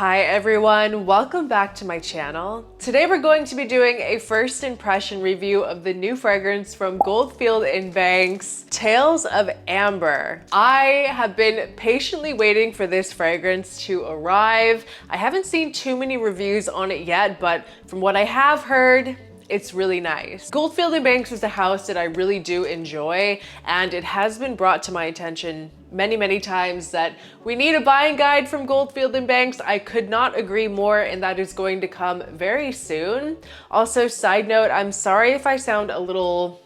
Hi everyone, welcome back to my channel. Today we're going to be doing a first impression review of the new fragrance from Goldfield & Banks, Tales of Amber. I have been patiently waiting for this fragrance to arrive. I haven't seen too many reviews on it yet, but from what I have heard, it's really nice. Goldfield & Banks is a house that I really do enjoy, and it has been brought to my attention many times that we need a buying guide from Goldfield & Banks. I could not agree more, and that is going to come very soon. Also, side note, I'm sorry if I sound a little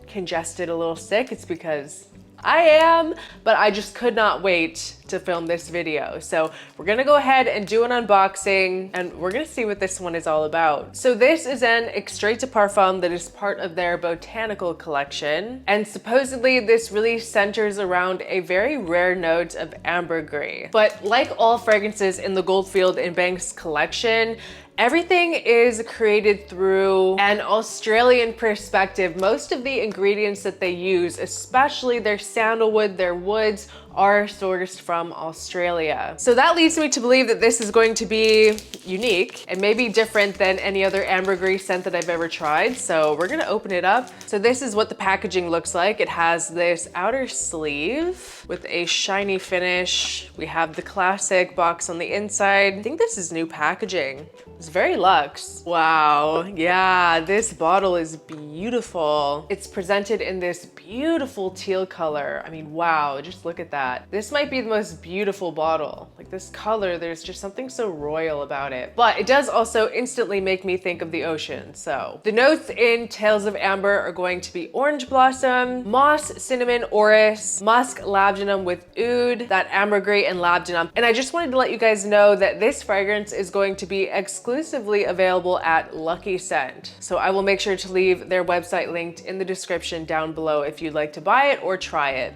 congested, a little sick. It's because I am, but I just could not wait to film this video. So we're gonna go ahead and do an unboxing, and we're gonna see what this one is all about. So this is an extrait de parfum that is part of their botanical collection. And supposedly this really centers around a very rare note of ambergris. But like all fragrances in the Goldfield & Banks collection, everything is created through an Australian perspective. Most of the ingredients that they use, especially their sandalwood, their woods, are sourced from Australia. So that leads me to believe that this is going to be unique and maybe different than any other ambergris scent that I've ever tried. So we're gonna open it up. So this is what the packaging looks like. It has this outer sleeve with a shiny finish. We have the classic box on the inside. I think this is new packaging. It's very luxe. Wow, yeah, this bottle is beautiful. It's presented in this beautiful teal color. I mean, wow, just look at that. This might be the most beautiful bottle. Like this color, there's just something so royal about it. But it does also instantly make me think of the ocean. So the notes in Tales of Amber are going to be orange blossom, moss, cinnamon, orris, musk, labdanum with oud, that ambergris and labdanum. And I just wanted to let you guys know that this fragrance is going to be exclusively available at Lucky Scent. So I will make sure to leave their website linked in the description down below if you'd like to buy it or try it.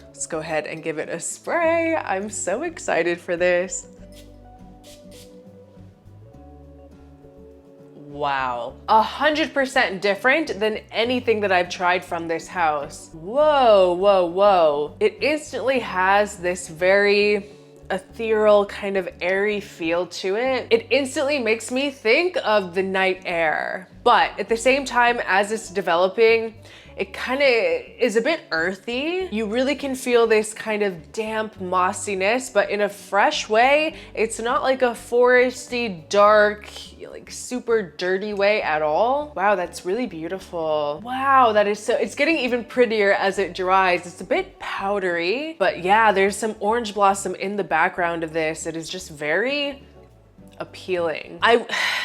Let's go ahead and give it a spray. I'm so excited for this. Wow, 100% different than anything that I've tried from this house. Whoa, whoa, whoa. It instantly has this very ethereal, kind of airy feel to it. It instantly makes me think of the night air. But at the same time, as it's developing, it kind of is a bit earthy. You really can feel this kind of damp mossiness, but in a fresh way. It's not like a foresty, dark, like super dirty way at all. Wow, that's really beautiful. Wow, that is so, it's getting even prettier as it dries. It's a bit powdery, but yeah, there's some orange blossom in the background of this. It is just very appealing.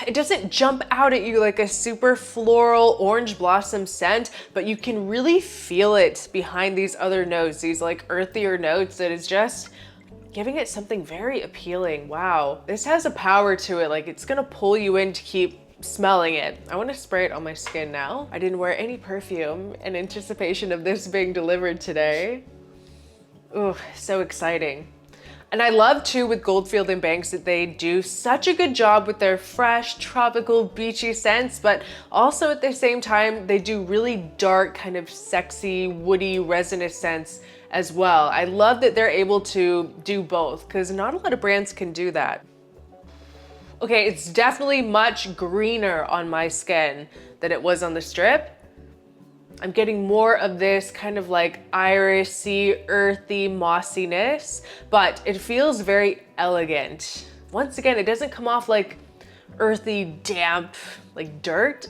It doesn't jump out at you like a super floral orange blossom scent, but you can really feel it behind these other notes, these like earthier notes, that is just giving it something very appealing. Wow, this has a power to it. Like it's gonna pull you in to keep smelling it. I want to spray it on my skin now. I didn't wear any perfume in anticipation of this being delivered today. Ooh, so exciting. And I love too with Goldfield & Banks that they do such a good job with their fresh, tropical, beachy scents, but also at the same time, they do really dark, kind of sexy, woody, resinous scents as well. I love that they're able to do both because not a lot of brands can do that. Okay, it's definitely much greener on my skin than it was on the strip. I'm getting more of this kind of like irisy, earthy mossiness, but it feels very elegant. Once again, it doesn't come off like earthy, damp, like dirt.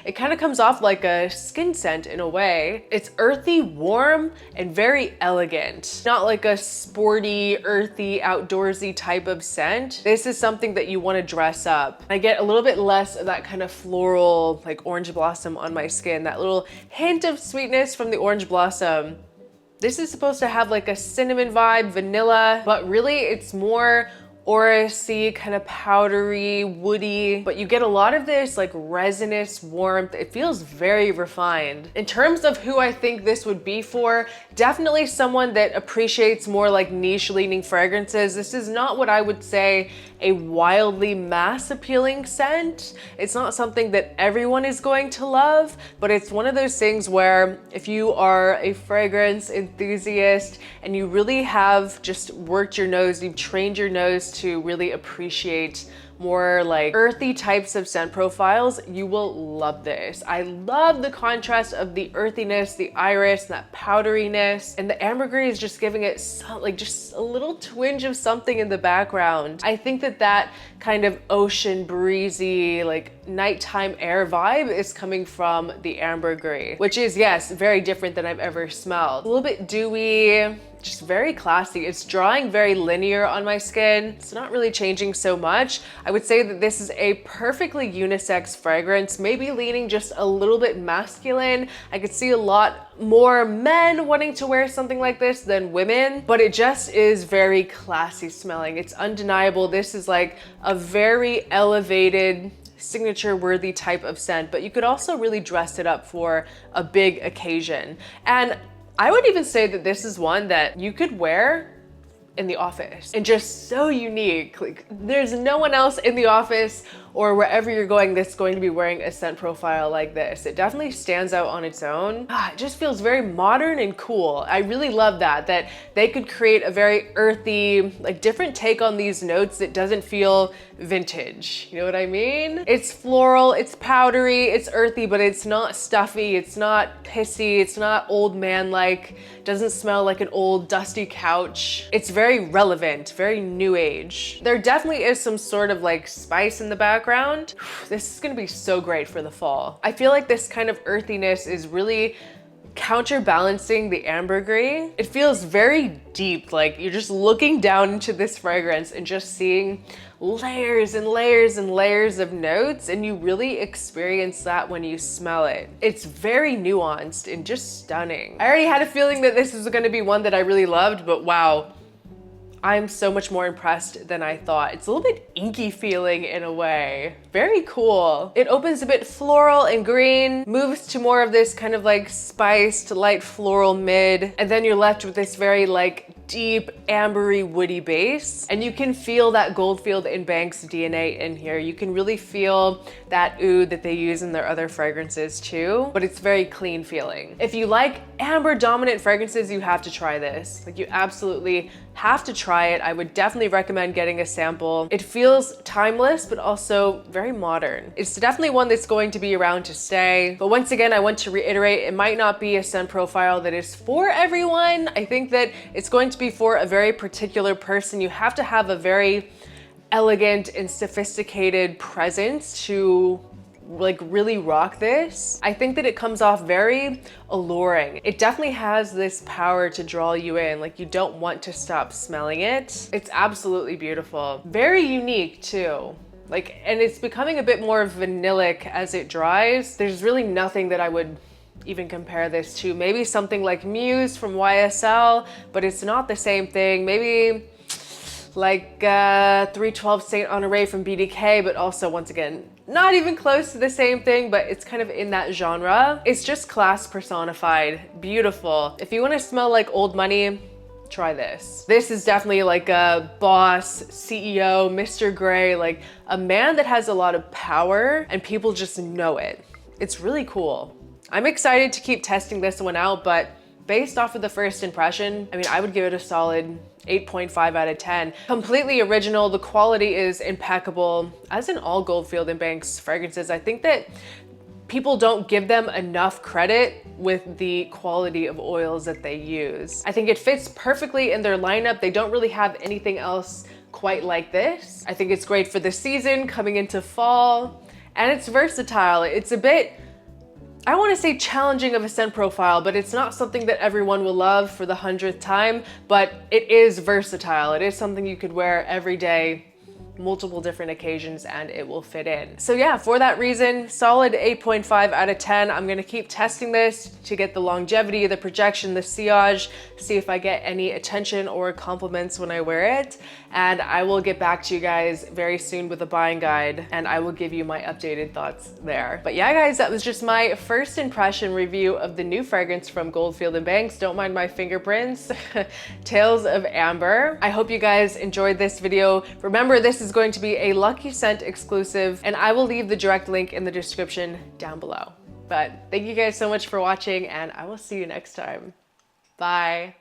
It kind of comes off like a skin scent in a way. It's earthy, warm, and very elegant. Not like a sporty, earthy, outdoorsy type of scent. This is something that you want to dress up. I get a little bit less of that kind of floral, like orange blossom on my skin, that little hint of sweetness from the orange blossom. This is supposed to have like a cinnamon vibe, vanilla, but really it's more orrisy, kind of powdery, woody, but you get a lot of this like resinous warmth. It feels very refined. In terms of who I think this would be for, definitely someone that appreciates more like niche leaning fragrances. This is not what I would say a wildly mass appealing scent. It's not something that everyone is going to love, but it's one of those things where if you are a fragrance enthusiast and you really have just worked your nose, you've trained your nose to really appreciate more like earthy types of scent profiles, you will love this. I love the contrast of the earthiness, the iris, that powderiness, and the ambergris is just giving it some, like just a little twinge of something in the background. I think that that kind of ocean breezy, like nighttime air vibe is coming from the ambergris, which is, yes, very different than I've ever smelled. A little bit dewy, just very classy. It's drawing very linear on my skin. It's not really changing so much. I would say that this is a perfectly unisex fragrance, maybe leaning just a little bit masculine. I could see a lot more men wanting to wear something like this than women, but it just is very classy smelling. It's undeniable. This is like a very elevated, signature worthy type of scent, but you could also really dress it up for a big occasion. And I would even say that this is one that you could wear in the office and just so unique. Like there's no one else in the office or wherever you're going that's going to be wearing a scent profile like this. It definitely stands out on its own. It just feels very modern and cool. I really love that they could create a very earthy, like different take on these notes that doesn't feel vintage. You know what I mean? It's floral, it's powdery, it's earthy, but it's not stuffy, it's not pissy, it's not old man-like, doesn't smell like an old dusty couch. It's very relevant, very new age. There definitely is some sort of like spice in the background. This is gonna be so great for the fall. I feel like this kind of earthiness is really counterbalancing the ambergris. It feels very deep, like you're just looking down into this fragrance and just seeing layers and layers and layers of notes, and you really experience that when you smell it. It's very nuanced and just stunning. I already had a feeling that this was gonna be one that I really loved, but wow, I'm so much more impressed than I thought. It's a little bit inky feeling in a way. Very cool. It opens a bit floral and green, moves to more of this kind of like spiced, light floral mid, and then you're left with this very like deep, ambery, woody base. And you can feel that Goldfield and Banks DNA in here. You can really feel that oud that they use in their other fragrances too, but it's very clean feeling. If you like amber dominant fragrances, you have to try this. Like you absolutely have to try it. I would definitely recommend getting a sample. It feels timeless, but also very modern. It's definitely one that's going to be around to stay. But once again, I want to reiterate, it might not be a scent profile that is for everyone. I think that it's going to be for a very particular person. You have to have a very elegant and sophisticated presence to like really rock this. I think that it comes off very alluring. It definitely has this power to draw you in, like you don't want to stop smelling it. It's absolutely beautiful. Very unique too. Like, and it's becoming a bit more vanillic as it dries. There's really nothing that I would even compare this to. Maybe something like Muse from YSL, but it's not the same thing. Maybe like 312 Saint Honoré from BDK, but also once again, not even close to the same thing, but it's kind of in that genre. It's just class personified, beautiful. If you want to smell like old money, try this. This is definitely like a boss, CEO, Mr. Grey, like a man that has a lot of power and people just know it. It's really cool. I'm excited to keep testing this one out, but based off of the first impression, I mean, I would give it a solid 8.5 out of 10. Completely original. The quality is impeccable, as in all Goldfield and Banks fragrances. I think that people don't give them enough credit with the quality of oils that they use. I think it fits perfectly in their lineup. They don't really have anything else quite like this. I think it's great for the season coming into fall, and it's versatile. It's a bit, I want to say challenging of a scent profile, but it's not something that everyone will love for the 100th time, but it is versatile. It is something you could wear every day, multiple different occasions, and it will fit in. So yeah, for that reason, solid 8.5 out of 10. I'm gonna keep testing this to get the longevity, the projection, the sillage, see if I get any attention or compliments when I wear it. And I will get back to you guys very soon with a buying guide, and I will give you my updated thoughts there. But yeah, guys, that was just my first impression review of the new fragrance from Goldfield and Banks. Don't mind my fingerprints. Tales of Amber. I hope you guys enjoyed this video. Remember, this is going to be a Lucky Scent exclusive, and I will leave the direct link in the description down below. But thank you guys so much for watching, and I will see you next time. Bye.